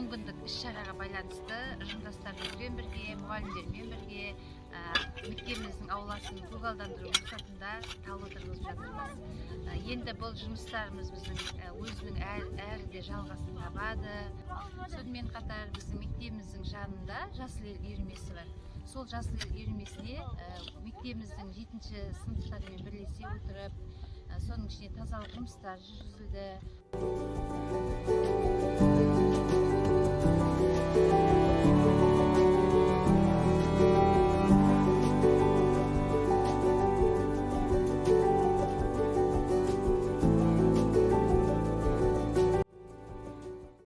10 күндік іс-шараға байланысты ұжымдастарымызбен бірге, мұғалімдермен бірге мектебіміздің ауласын көгалдандыру мақсатында тал отырғызып жатырмыз. Енді бұл жұмыстарымыз біздің өзінің әрі де жалғасын табады. Сонымен қатар біздің мектебіміздің жанында Жасыл ел үйірмесі бар. Сол Жасыл ел үйірмесіне мектебіміздің 7-ші сыныптарымен бірлесе отырып, соның ішінде тазалық жұмыстары жүргізілді.